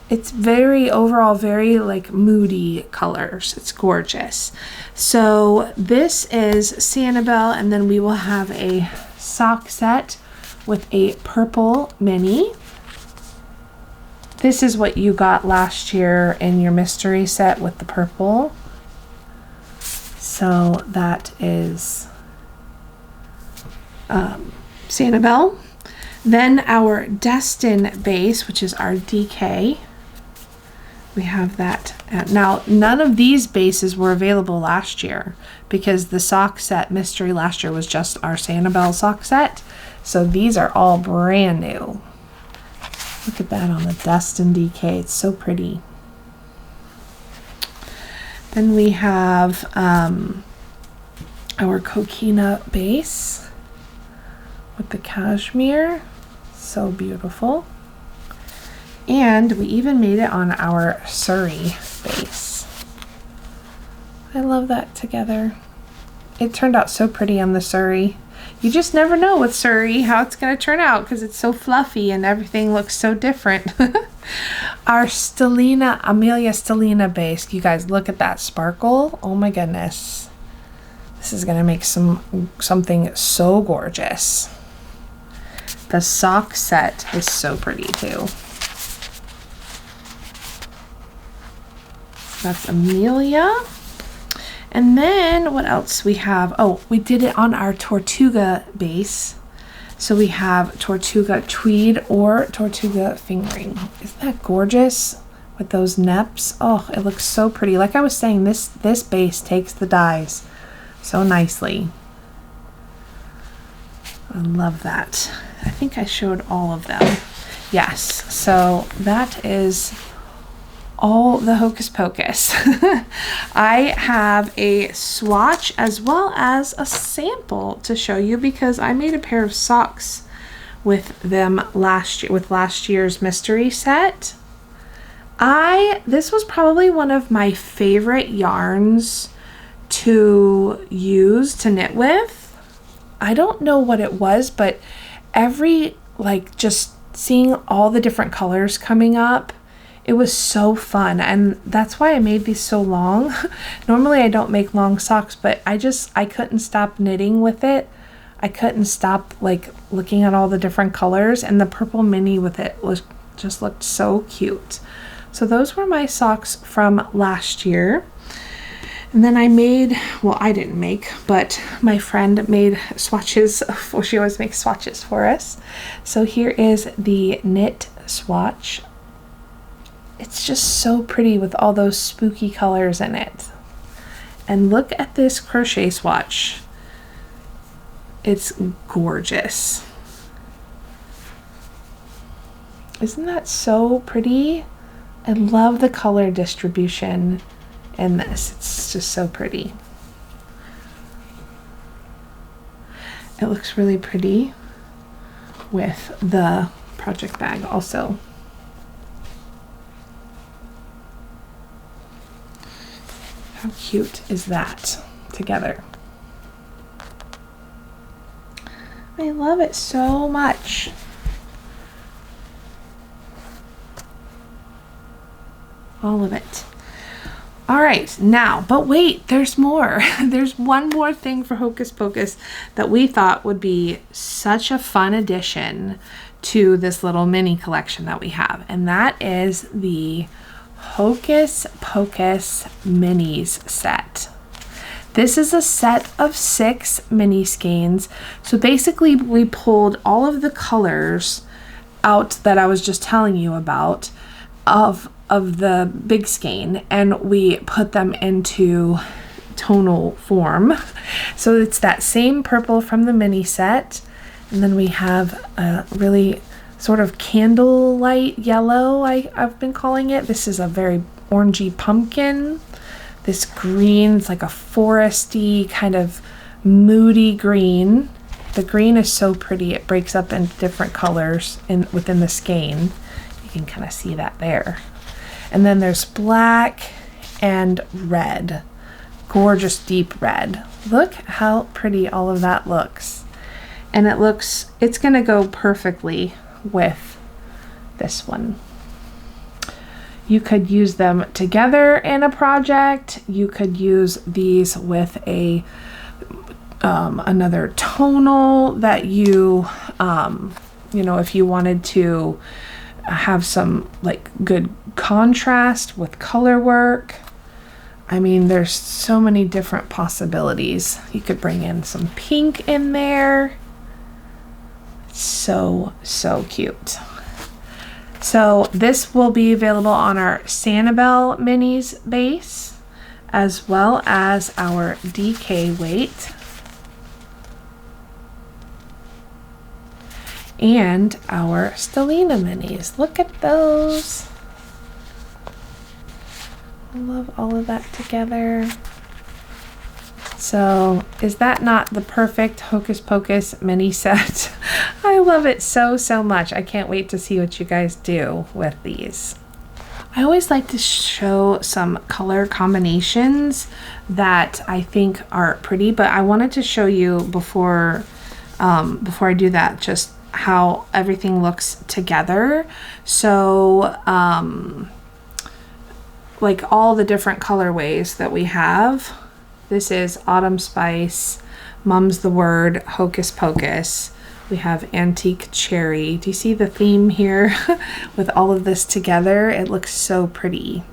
It's overall very like moody colors. It's gorgeous. So this is SANIBEL, and then we will have a sock set with a purple mini. This is what you got last year in your mystery set with the purple. So that is SANIBEL. Then our Destin base, which is our DK. We have that. Now, none of these bases were available last year because the sock set mystery last year was just our SANIBEL sock set. So these are all brand new. Look at that on the Destin DK. It's so pretty. Then we have our COQUINA base with the cashmere. So beautiful. And we even made it on our Surrey base. I love that together. it turned out so pretty on the Surrey. You just never know with Surrey how it's going to turn out because it's so fluffy and everything looks so different. Our Stellina, AMELIA Stellina base. You guys look at that sparkle. Oh my goodness. This is going to make something so gorgeous. The sock set is so pretty too. That's AMELIA. And then what else we have? Oh, we did it on our Tortuga base. So we have Tortuga Tweed or Tortuga Fingering. Isn't that gorgeous with those neps? Oh, it looks so pretty. Like I was saying, this base takes the dyes so nicely. I love that. I think I showed all of them. Yes, so that is all the Hocus Pocus. I have a swatch as well as a sample to show you because I made a pair of socks with them last year, with last year's mystery set. This was probably one of my favorite yarns to use to knit with. I don't know what it was, but just seeing all the different colors coming up, it was so fun, and that's why I made these so long. Normally I don't make long socks, but I couldn't stop knitting with it. I couldn't stop looking at all the different colors, and the purple mini with it just looked so cute. So those were my socks from last year. And then I made, well, I didn't make, but my friend made swatches. She always makes swatches for us. So here is the knit swatch. It's just so pretty with all those spooky colors in it. And look at this crochet swatch. It's gorgeous. Isn't that so pretty? I love the color distribution in this. It's just so pretty. It looks really pretty with the project bag also. How cute is that together? I love it so much. All of it. All right, now, but wait, there's more. There's one more thing for Hocus Pocus that we thought would be such a fun addition to this little mini collection that we have, and that is the Hocus Pocus Minis set. This is a set of 6 mini skeins. So basically we pulled all of the colors out that I was just telling you about of the big skein, and we put them into tonal form. So it's that same purple from the mini set, and then we have a really sort of candlelight yellow, I've been calling it. This is a very orangey pumpkin. This green, it's like a foresty kind of moody green. The green is so pretty. It breaks up into different colors within the skein. You can kind of see that there. And then there's black and red. Gorgeous deep red. Look how pretty all of that looks. And it's gonna go perfectly with this one. You could use them together in a project. You could use these with a another tonal that you know, if you wanted to have some good contrast with color work. I mean, there's so many different possibilities. You could bring in some pink in there. So cute. So this will be available on our SANIBEL minis base, as well as our DK weight and our Stellina minis. Look at those. I love all of that together. So is that not the perfect Hocus Pocus mini set? I love it so much. I can't wait to see what you guys do with these. I always like to show some color combinations that I think are pretty, but I wanted to show you before I do that, just how everything looks together. So like all the different colorways that we have. This is Autumn Spice, Mum's the Word, Hocus Pocus. We have Antique Cherry. Do you see the theme here with all of this together? It looks so pretty.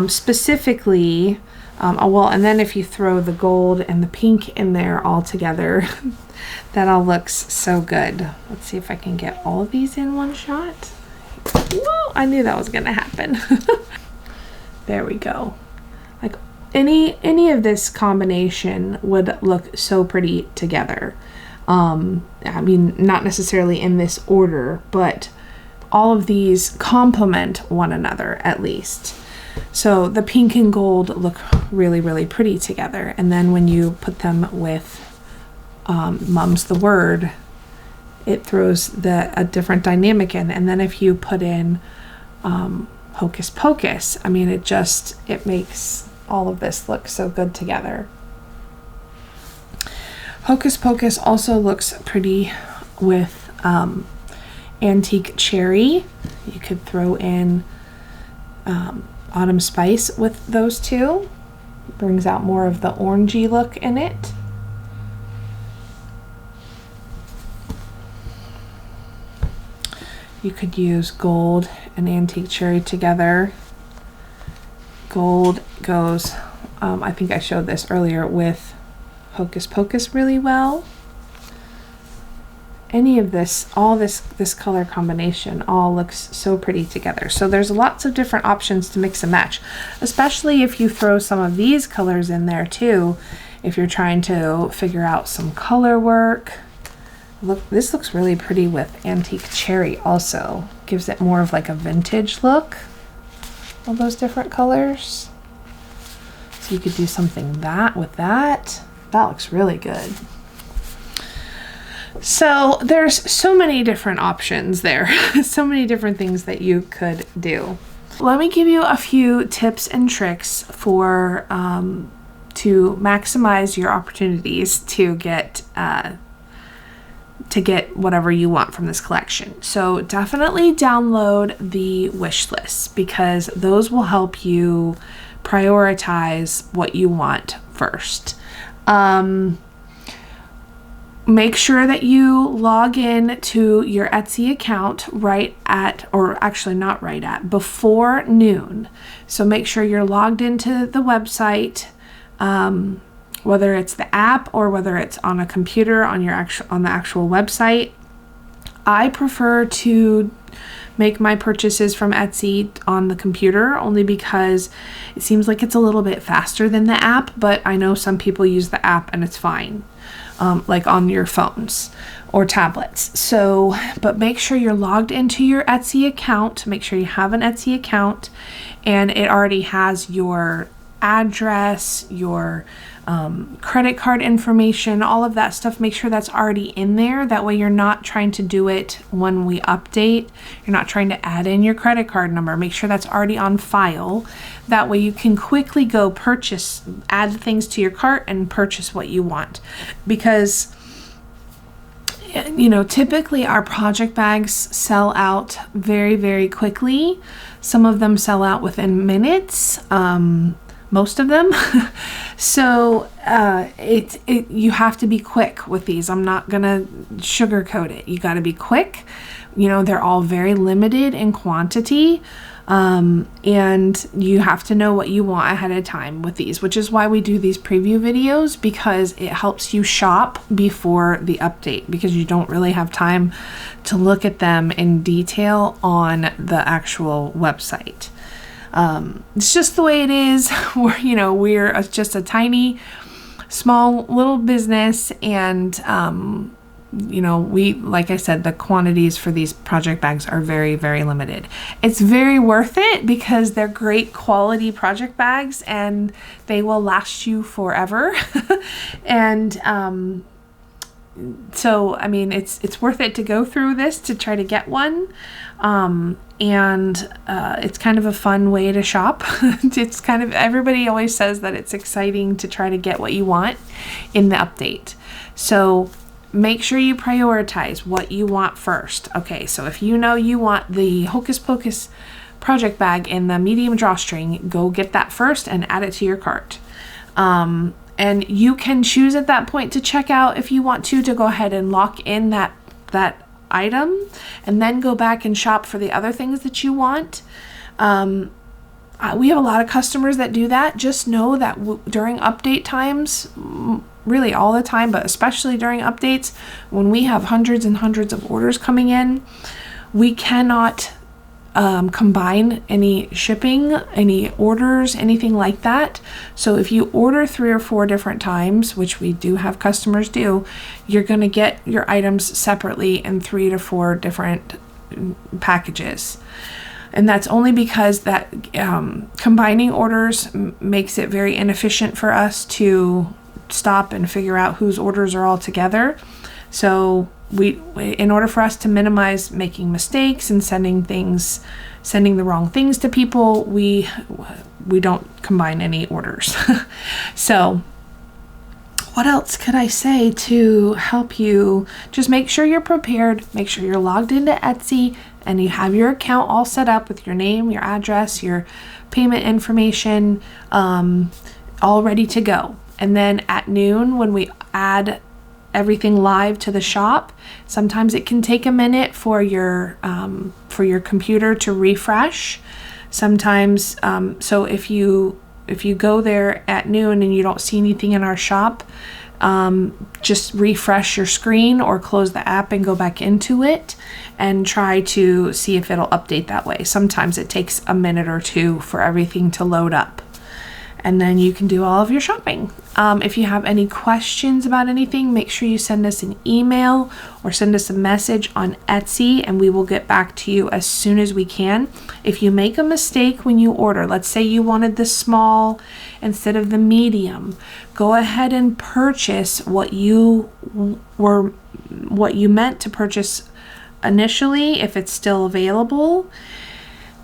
Specifically, well, and then if you throw the gold and the pink in there all together, that all looks so good. Let's see if I can get all of these in one shot. Whoa, I knew that was gonna happen. There we go. Like any of this combination would look so pretty together. I mean, not necessarily in this order, but all of these complement one another at least. So the pink and gold look really, really pretty together. And then when you put them with Mum's the Word, it throws a different dynamic in. And then if you put in Hocus Pocus, I mean, it makes all of this look so good together. Hocus Pocus also looks pretty with Antique Cherry. You could throw in Autumn Spice with those two. Brings out more of the orangey look in it. You could use gold and Antique Cherry together. Gold goes, I think I showed this earlier, with Hocus Pocus really well. Any of this, all this color combination all looks so pretty together. So there's lots of different options to mix and match, especially if you throw some of these colors in there too, if you're trying to figure out some color work. Look, this looks really pretty with Antique Cherry also. Gives it more of like a vintage look, all those different colors. So you could do something with that. That looks really good. So there's so many different options there, so many different things that you could do. Let me give you a few tips and tricks for to maximize your opportunities to get whatever you want from this collection. So definitely download the wish lists, because those will help you prioritize what you want first. Make sure that you log in to your Etsy account before noon. So make sure you're logged into the website, whether it's the app or whether it's on a computer on the actual website. I prefer to make my purchases from Etsy on the computer, only because it seems like it's a little bit faster than the app, but I know some people use the app and it's fine, like on your phones or tablets. So, but make sure you're logged into your Etsy account. Make sure you have an Etsy account and it already has your address, your credit card information, all of that stuff. Make sure that's already in there. That way you're not trying to do it when we update. You're not trying to add in your credit card number. Make sure that's already on file. That way you can quickly go add things to your cart and purchase what you want. Because, you know, typically our project bags sell out very, very quickly. Some of them sell out within minutes. Most of them. So you have to be quick with these. I'm not gonna sugarcoat it. You got to be quick. You know, they're all very limited in quantity, and you have to know what you want ahead of time with these, which is why we do these preview videos, because it helps you shop before the update, because you don't really have time to look at them in detail on the actual website. It's just the way it is. We're just a tiny, small little business, and like I said, the quantities for these project bags are very, very limited. It's very worth it because they're great quality project bags and they will last you forever. And So, I mean, it's worth it to go through this to try to get one. It's kind of a fun way to shop. It's kind of, everybody always says that it's exciting to try to get what you want in the update. So make sure you prioritize what you want first. Okay, so if you know you want the Hocus Pocus project bag in the medium drawstring, go get that first and add it to your cart. And you can choose at that point to check out if you want to go ahead and lock in that item and then go back and shop for the other things that you want. We have a lot of customers that do that. Just know that during update times, really all the time, but especially during updates, when we have hundreds and hundreds of orders coming in, we cannot combine any shipping, any orders, anything like that. So if you order 3 or 4 different times, which we do have customers do, you're going to get your items separately in 3 to 4 different packages. And that's only because that combining orders makes it very inefficient for us to stop and figure out whose orders are all together. So in order for us to minimize making mistakes and sending the wrong things to people, we don't combine any orders. So what else could I say to help you? Just make sure you're prepared, make sure you're logged into Etsy and you have your account all set up with your name, your address, your payment information, all ready to go. And then at noon, when we add everything live to the shop, sometimes it can take a minute for your computer to refresh. Sometimes, so if you go there at noon and you don't see anything in our shop, just refresh your screen or close the app and go back into it and try to see if it'll update that way. Sometimes it takes a minute or 2 for everything to load up. And then you can do all of your shopping. If you have any questions about anything, make sure you send us an email or send us a message on Etsy and we will get back to you as soon as we can. If you make a mistake when you order, let's say you wanted the small instead of the medium, go ahead and purchase what you meant to purchase initially if it's still available.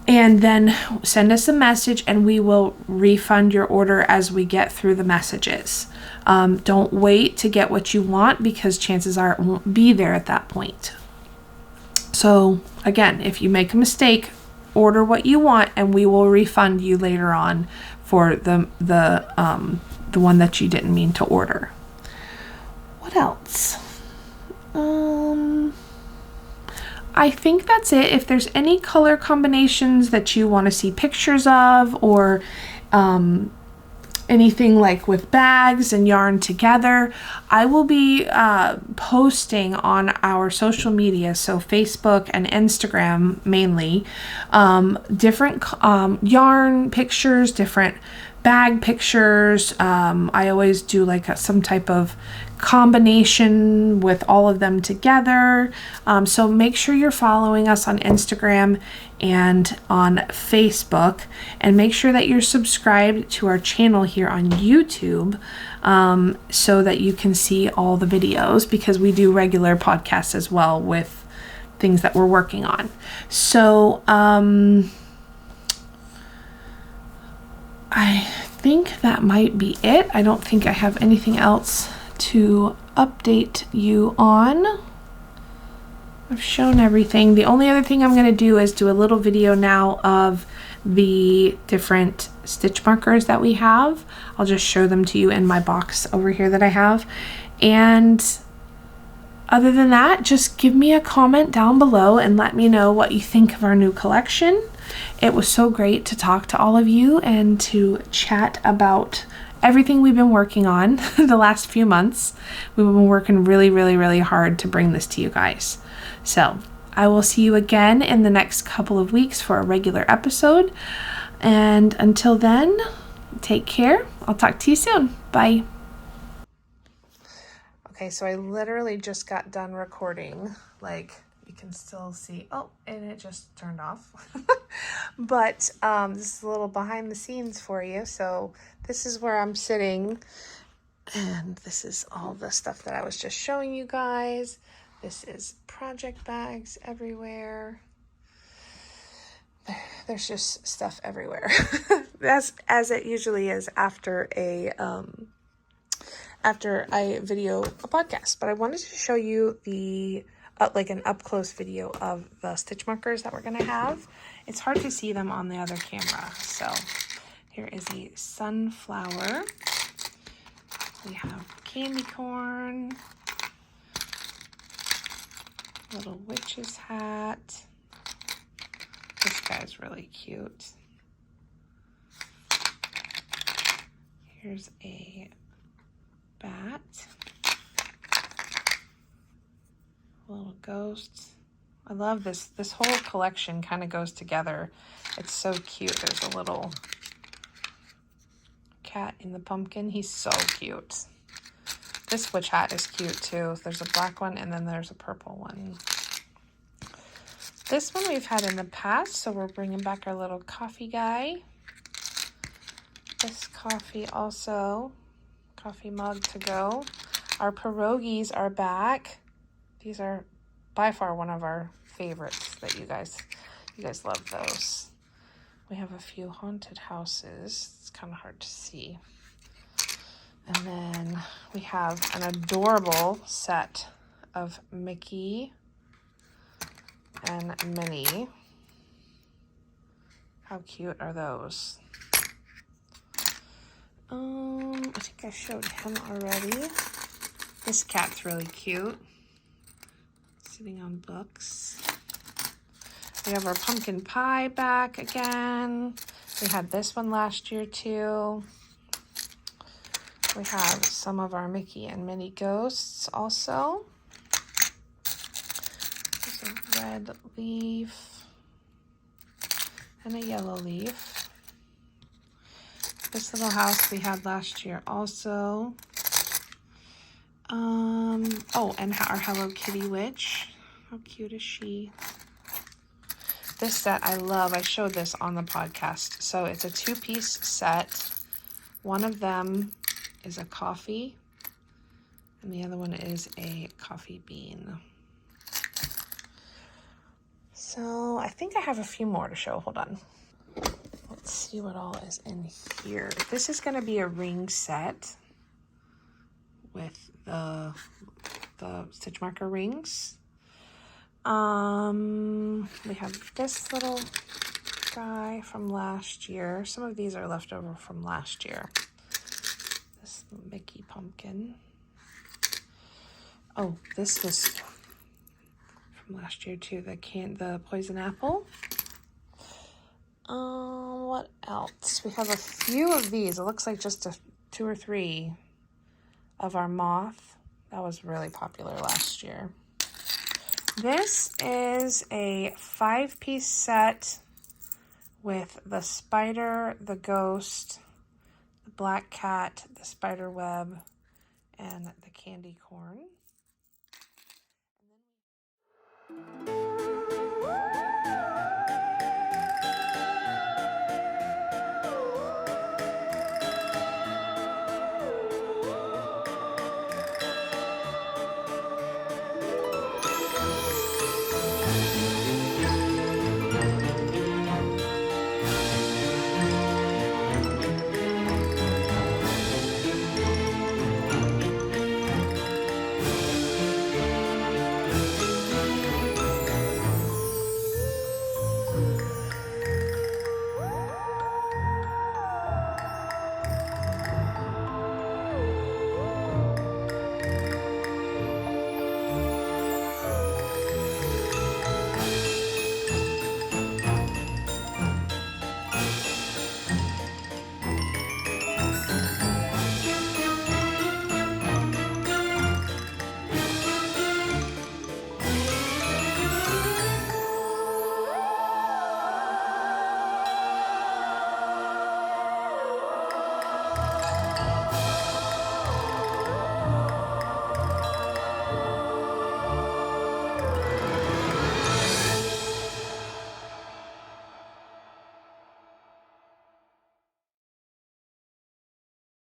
And then send us a message and we will refund your order as we get through the messages. Don't wait to get what you want because chances are it won't be there at that point. So again, if you make a mistake, order what you want and we will refund you later on for the one that you didn't mean to order. What else? I think that's it. If there's any color combinations that you want to see pictures of or anything like with bags and yarn together, I will be posting on our social media, so Facebook and Instagram mainly, different yarn pictures, different bag pictures. I always do like some type of combination with all of them together. So make sure you're following us on Instagram and on Facebook, and make sure that you're subscribed to our channel here on YouTube, so that you can see all the videos, because we do regular podcasts as well with things that we're working on. So I think that might be it. I don't think I have anything else to update you on. I've shown everything. The only other thing I'm going to do is do a little video now of the different stitch markers that we have. I'll just show them to you in my box over here that I have. And other than that, just give me a comment down below and let me know what you think of our new collection. It was so great to talk to all of you and to chat about everything we've been working on the last few months. We've been working really, really, really hard to bring this to you guys. So I will see you again in the next couple of weeks for a regular episode. And until then, take care. I'll talk to you soon. Bye. Okay, so I literally just got done recording. Like, you can still see, oh, and it just turned off. But this is a little behind the scenes for you. So this is where I'm sitting And this is all the stuff that I was just showing you guys. This is project bags everywhere. There's just stuff everywhere. as it usually is after I video a podcast. But I wanted to show you the like an up close video of the stitch markers that we're gonna have. It's hard to see them on the other camera. So here is a sunflower. We have candy corn, little witch's hat. This guy's really cute. Here's a bat, a little ghost. I love this. This whole collection kind of goes together. It's so cute. There's a little cat in the pumpkin. He's so cute. This witch hat is cute too. There's a black one and then there's a purple one. This one we've had in the past, so we're bringing back our little coffee guy. This coffee also, coffee mug to go. Our pierogies are back. These are by far one of our favorites that you guys love those. We have a few haunted houses. It's kind of hard to see. And then we have an adorable set of Mickey and Minnie. How cute are those? I think I showed him already. This cat's really cute. Sitting on books. We have our pumpkin pie back again. We had this one last year too. We have some of our Mickey and Minnie ghosts also. There's a red leaf and a yellow leaf. This little house we had last year also. Oh, and our Hello Kitty witch. How cute is she? This set I love. I showed this on the podcast. So it's a 2-piece set. One of them is a coffee and the other one is a coffee bean. So I think I have a few more to show. Hold on. Let's see what all is in here. This is going to be a ring set with the stitch marker rings. We have this little guy from last year. Some of these are left over from last year. This Mickey pumpkin. Oh, this was from last year too. The poison apple. What else? We have a few of these. It looks like just 2 or 3 of our moth. That was really popular last year. This is a 5-piece set with the spider, the ghost, the black cat, the spider web, and the candy corn.